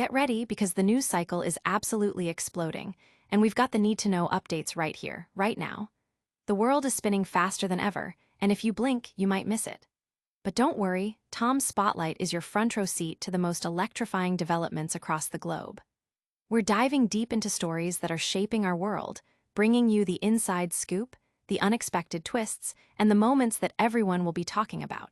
Get ready because the news cycle is absolutely exploding, and we've got the need-to-know updates right here, right now. The world is spinning faster than ever, and if you blink, you might miss it. But don't worry, Tom's Spotlight is your front row seat to the most electrifying developments across the globe. We're diving deep into stories that are shaping our world, bringing you the inside scoop, the unexpected twists, and the moments that everyone will be talking about.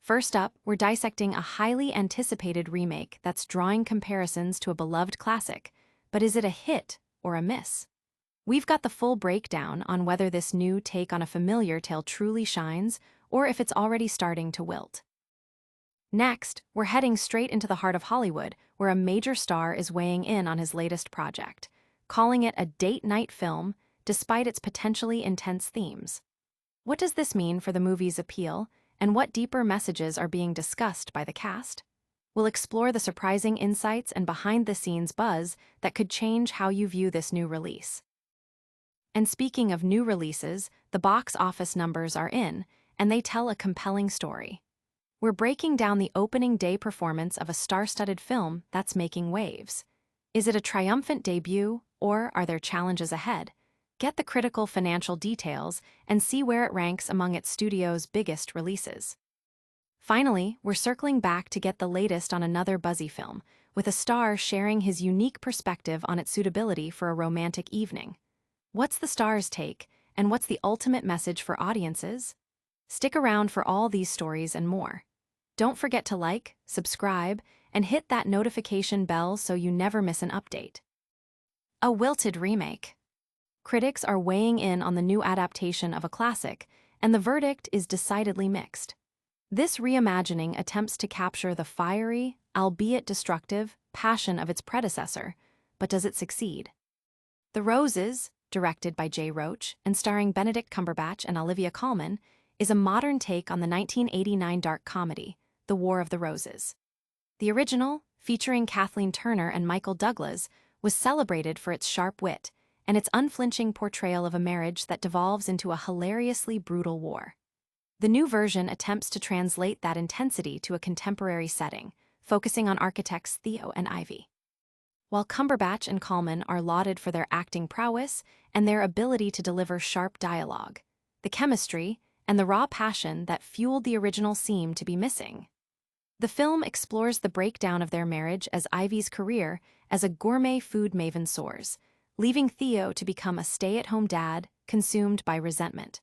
First up, we're dissecting a highly anticipated remake that's drawing comparisons to a beloved classic, but is it a hit or a miss? We've got the full breakdown on whether this new take on a familiar tale truly shines or if it's already starting to wilt. Next, we're heading straight into the heart of Hollywood, where a major star is weighing in on his latest project, calling it a date night film despite its potentially intense themes. What does this mean for the movie's appeal, and what deeper messages are being discussed by the cast? We'll explore the surprising insights and behind-the-scenes buzz that could change how you view this new release. And speaking of new releases, the box office numbers are in, and they tell a compelling story. We're breaking down the opening day performance of a star-studded film that's making waves. Is it a triumphant debut, or are there challenges ahead? Get the critical financial details and see where it ranks among its studio's biggest releases. Finally, we're circling back to get the latest on another buzzy film, with a star sharing his unique perspective on its suitability for a romantic evening. What's the star's take, and what's the ultimate message for audiences? Stick around for all these stories and more. Don't forget to like, subscribe, and hit that notification bell so you never miss an update. A wilted remake. Critics are weighing in on the new adaptation of a classic, and the verdict is decidedly mixed. This reimagining attempts to capture the fiery, albeit destructive, passion of its predecessor, but does it succeed? The Roses, directed by Jay Roach and starring Benedict Cumberbatch and Olivia Colman, is a modern take on the 1989 dark comedy, The War of the Roses. The original, featuring Kathleen Turner and Michael Douglas, was celebrated for its sharp wit and its unflinching portrayal of a marriage that devolves into a hilariously brutal war. The new version attempts to translate that intensity to a contemporary setting, focusing on architects Theo and Ivy. While Cumberbatch and Colman are lauded for their acting prowess and their ability to deliver sharp dialogue, the chemistry and the raw passion that fueled the original seem to be missing. The film explores the breakdown of their marriage as Ivy's career as a gourmet food maven soars, leaving Theo to become a stay-at-home dad consumed by resentment.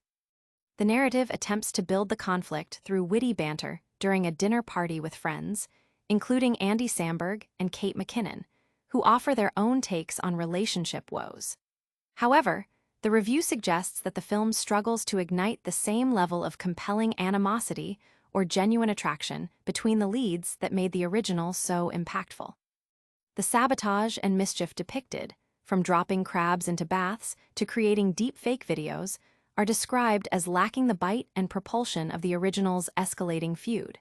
The narrative attempts to build the conflict through witty banter during a dinner party with friends, including Andy Samberg and Kate McKinnon, who offer their own takes on relationship woes. However, the review suggests that the film struggles to ignite the same level of compelling animosity or genuine attraction between the leads that made the original so impactful. The sabotage and mischief depicted, from dropping crabs into baths to creating deep-fake videos, are described as lacking the bite and propulsion of the original's escalating feud.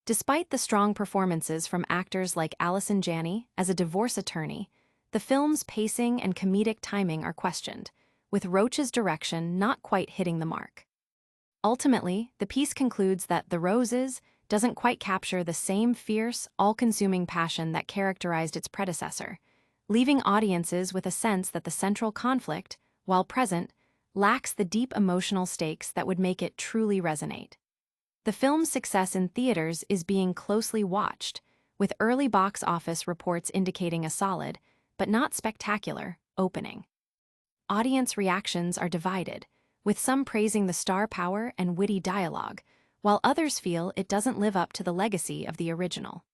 Despite the strong performances from actors like Allison Janney as a divorce attorney, the film's pacing and comedic timing are questioned, with Roach's direction not quite hitting the mark. Ultimately, the piece concludes that The Roses doesn't quite capture the same fierce, all-consuming passion that characterized its predecessor, leaving audiences with a sense that the central conflict, while present, lacks the deep emotional stakes that would make it truly resonate. The film's success in theaters is being closely watched, with early box office reports indicating a solid, but not spectacular, opening. Audience reactions are divided, with some praising the star power and witty dialogue, while others feel it doesn't live up to the legacy of the original.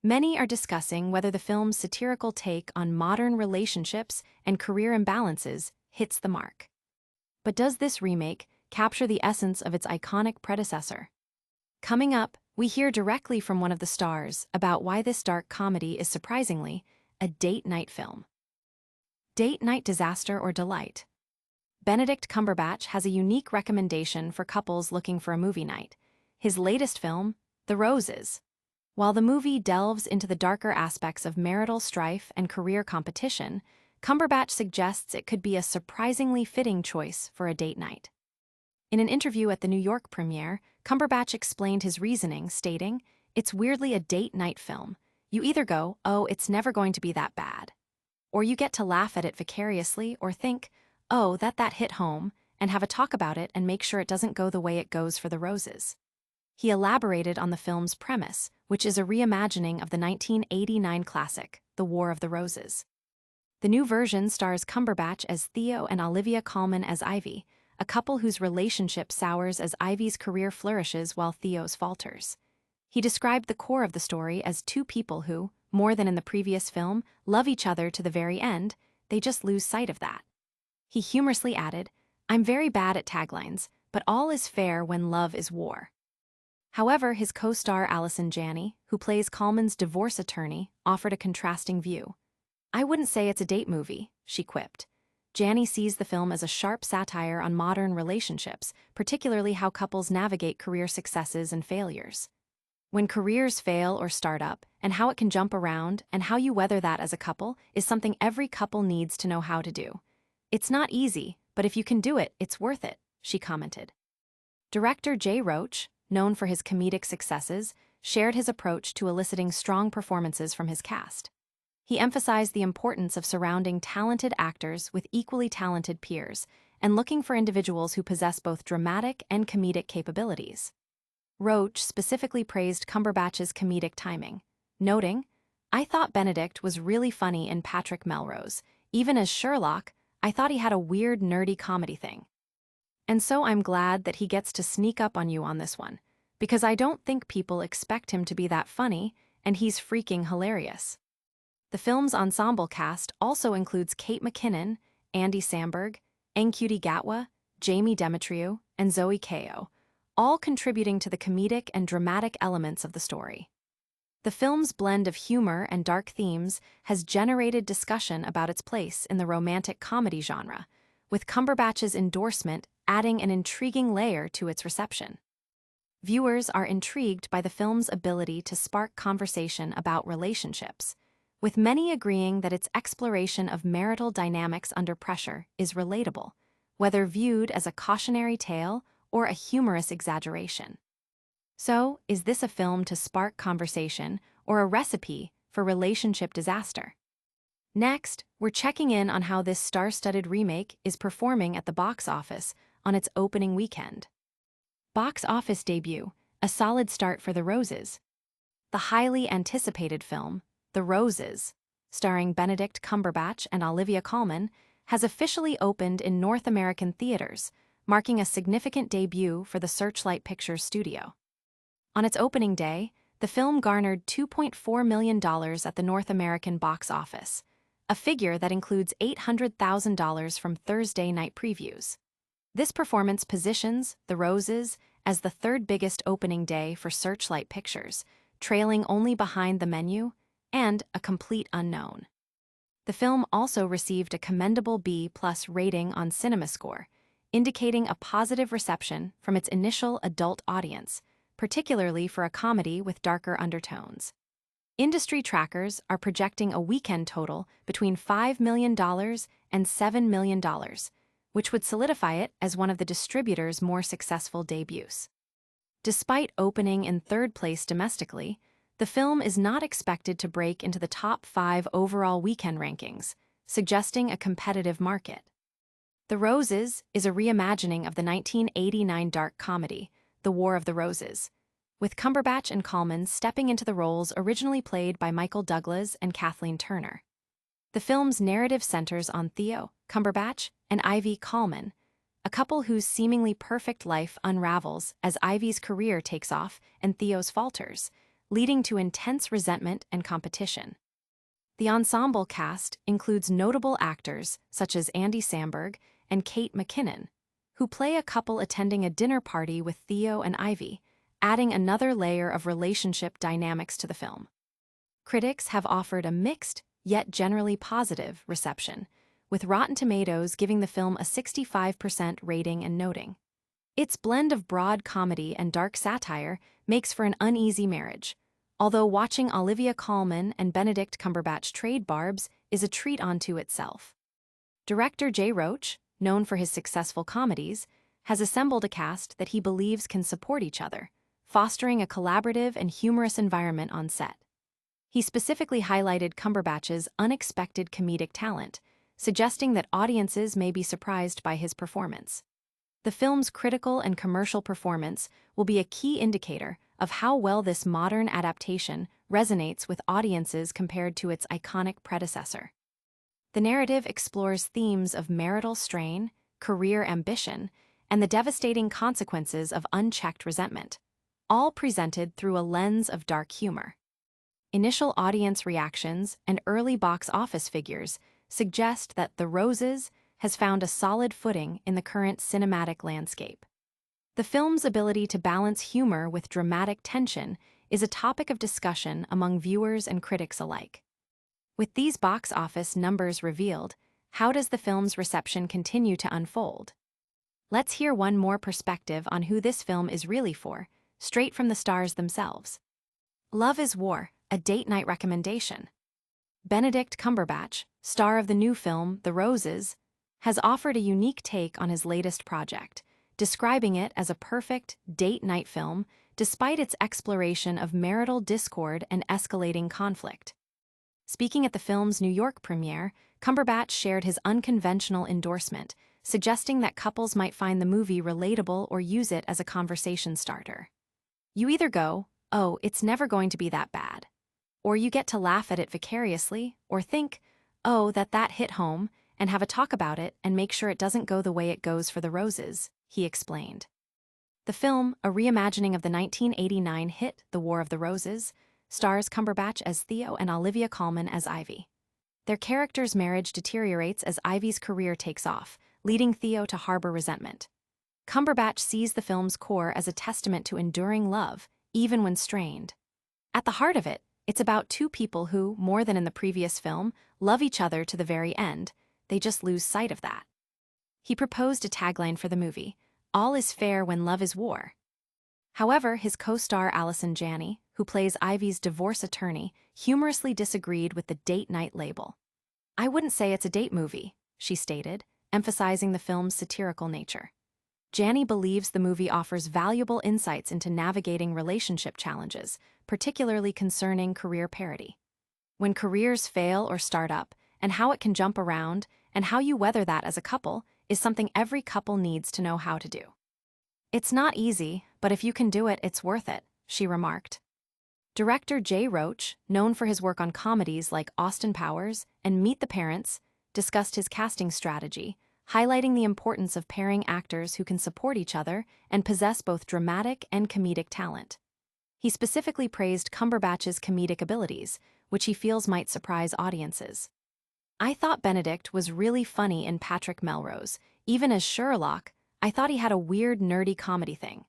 Many are discussing whether the film's satirical take on modern relationships and career imbalances hits the mark. But does this remake capture the essence of its iconic predecessor? Coming up, we hear directly from one of the stars about why this dark comedy is surprisingly a date night film. Date night disaster or delight? Benedict Cumberbatch has a unique recommendation for couples looking for a movie night. His latest film, The Roses. While the movie delves into the darker aspects of marital strife and career competition, Cumberbatch suggests it could be a surprisingly fitting choice for a date night. In an interview at the New York premiere, Cumberbatch explained his reasoning, stating, "It's weirdly a date night film. You either go, oh, it's never going to be that bad, or you get to laugh at it vicariously or think, oh, that hit home, and have a talk about it and make sure it doesn't go the way it goes for the Roses. He elaborated on the film's premise, which is a reimagining of the 1989 classic, The War of the Roses. The new version stars Cumberbatch as Theo and Olivia Colman as Ivy, a couple whose relationship sours as Ivy's career flourishes while Theo's falters. He described the core of the story as two people who, more than in the previous film, love each other to the very end, they just lose sight of that. He humorously added, "I'm very bad at taglines, but all is fair when love is war." However, his co-star Allison Janney, who plays Colman's divorce attorney, offered a contrasting view. "I wouldn't say it's a date movie," she quipped. Janney sees the film as a sharp satire on modern relationships, particularly how couples navigate career successes and failures. When careers fail or start up, and how it can jump around, and how you weather that as a couple, is something every couple needs to know how to do. "It's not easy, but if you can do it, it's worth it," she commented. Director Jay Roach, known for his comedic successes, shared his approach to eliciting strong performances from his cast. He emphasized the importance of surrounding talented actors with equally talented peers and looking for individuals who possess both dramatic and comedic capabilities. Roach specifically praised Cumberbatch's comedic timing, noting, "I thought Benedict was really funny in Patrick Melrose. Even as Sherlock, I thought he had a weird, nerdy comedy thing. And so I'm glad that he gets to sneak up on you on this one, because I don't think people expect him to be that funny, and he's freaking hilarious." The film's ensemble cast also includes Kate McKinnon, Andy Samberg, Ncuti Gatwa, Jamie Demetriou, and Zoe Kao, all contributing to the comedic and dramatic elements of the story. The film's blend of humor and dark themes has generated discussion about its place in the romantic comedy genre, with Cumberbatch's endorsement adding an intriguing layer to its reception. Viewers are intrigued by the film's ability to spark conversation about relationships, with many agreeing that its exploration of marital dynamics under pressure is relatable, whether viewed as a cautionary tale or a humorous exaggeration. So, is this a film to spark conversation or a recipe for relationship disaster? Next, we're checking in on how this star-studded remake is performing at the box office on its opening weekend. Box office debut, a solid start for The Roses. The highly anticipated film, The Roses, starring Benedict Cumberbatch and Olivia Colman, has officially opened in North American theaters, marking a significant debut for the Searchlight Pictures studio. On its opening day, the film garnered $2.4 million at the North American box office, a figure that includes $800,000 from Thursday night previews. This performance positions The Roses as the third biggest opening day for Searchlight Pictures, trailing only behind The Menu and A Complete Unknown. The film also received a commendable B+ rating on CinemaScore, indicating a positive reception from its initial adult audience, particularly for a comedy with darker undertones. Industry trackers are projecting a weekend total between $5 million and $7 million, which would solidify it as one of the distributor's more successful debuts. Despite opening in third place domestically, the film is not expected to break into the top 5 overall weekend rankings, suggesting a competitive market. The Roses is a reimagining of the 1989 dark comedy, The War of the Roses, with Cumberbatch and Colman stepping into the roles originally played by Michael Douglas and Kathleen Turner. The film's narrative centers on Theo, Cumberbatch, and Ivy Colman, a couple whose seemingly perfect life unravels as Ivy's career takes off and Theo's falters, leading to intense resentment and competition. The ensemble cast includes notable actors such as Andy Samberg and Kate McKinnon, who play a couple attending a dinner party with Theo and Ivy, adding another layer of relationship dynamics to the film. Critics have offered a mixed, yet generally positive, reception, with Rotten Tomatoes giving the film a 65% rating and noting, "Its blend of broad comedy and dark satire makes for an uneasy marriage, although watching Olivia Colman and Benedict Cumberbatch trade barbs is a treat unto itself." Director Jay Roach, known for his successful comedies, has assembled a cast that he believes can support each other, fostering a collaborative and humorous environment on set. He specifically highlighted Cumberbatch's unexpected comedic talent, suggesting that audiences may be surprised by his performance. The film's critical and commercial performance will be a key indicator of how well this modern adaptation resonates with audiences compared to its iconic predecessor. The narrative explores themes of marital strain, career ambition, and the devastating consequences of unchecked resentment, all presented through a lens of dark humor. Initial audience reactions and early box office figures suggest that The Roses has found a solid footing in the current cinematic landscape. The film's ability to balance humor with dramatic tension is a topic of discussion among viewers and critics alike. With these box office numbers revealed, how does the film's reception continue to unfold? Let's hear one more perspective on who this film is really for, straight from the stars themselves. Love is War, a date night recommendation. Benedict Cumberbatch, star of the new film The Roses, has offered a unique take on his latest project, describing it as a perfect date night film despite its exploration of marital discord and escalating conflict. Speaking at the film's New York premiere, Cumberbatch shared his unconventional endorsement, suggesting that couples might find the movie relatable or use it as a conversation starter. You either go, "Oh, it's never going to be that bad," or you get to laugh at it vicariously, or think, "Oh, that hit home," and have a talk about it and make sure it doesn't go the way it goes for The Roses, he explained. The film, a reimagining of the 1989 hit The War of the Roses, stars Cumberbatch as Theo and Olivia Colman as Ivy. Their characters' marriage deteriorates as Ivy's career takes off, leading Theo to harbor resentment. Cumberbatch sees the film's core as a testament to enduring love, even when strained. At the heart of it, it's about two people who, more than in the previous film, love each other to the very end. They just lose sight of that. He proposed a tagline for the movie, "All is fair when love is war." However, his co-star Allison Janney, who plays Ivy's divorce attorney, humorously disagreed with the date night label. "I wouldn't say it's a date movie," she stated, emphasizing the film's satirical nature. Janney believes the movie offers valuable insights into navigating relationship challenges, particularly concerning career parity. When careers fail or start up, and how it can jump around, and how you weather that as a couple, is something every couple needs to know how to do. "It's not easy, but if you can do it, it's worth it," she remarked. Director Jay Roach, known for his work on comedies like Austin Powers and Meet the Parents, discussed his casting strategy, highlighting the importance of pairing actors who can support each other and possess both dramatic and comedic talent. He specifically praised Cumberbatch's comedic abilities, which he feels might surprise audiences. "I thought Benedict was really funny in Patrick Melrose. Even as Sherlock, I thought he had a weird, nerdy comedy thing.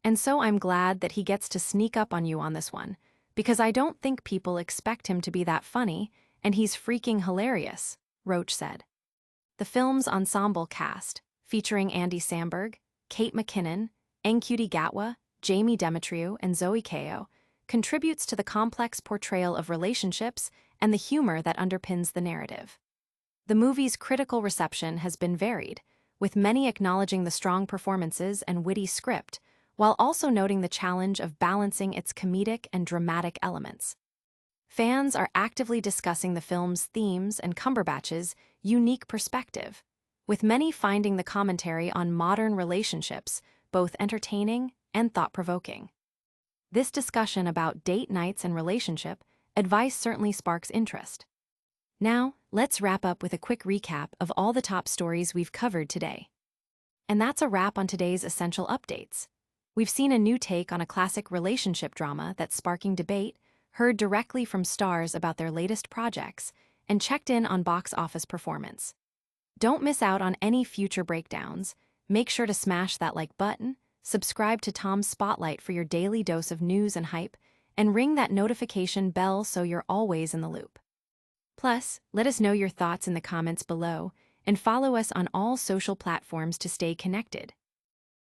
And so I'm glad that he gets to sneak up on you on this one, because I don't think people expect him to be that funny, and he's freaking hilarious," Roach said. The film's ensemble cast, featuring Andy Samberg, Kate McKinnon, Ncuti Gatwa, Jamie Demetriou, and Zoe Kao, contributes to the complex portrayal of relationships and the humor that underpins the narrative. The movie's critical reception has been varied, with many acknowledging the strong performances and witty script, while also noting the challenge of balancing its comedic and dramatic elements. Fans are actively discussing the film's themes and Cumberbatch's unique perspective, with many finding the commentary on modern relationships both entertaining and thought-provoking. This discussion about date nights and relationship advice certainly sparks interest. Now, let's wrap up with a quick recap of all the top stories we've covered today. And that's a wrap on today's essential updates. We've seen a new take on a classic relationship drama that's sparking debate, heard directly from stars about their latest projects, and checked in on box office performance. Don't miss out on any future breakdowns. Make sure to smash that like button, subscribe to Tom's Spotlight for your daily dose of news and hype, and ring that notification bell so you're always in the loop. Plus, let us know your thoughts in the comments below, and follow us on all social platforms to stay connected.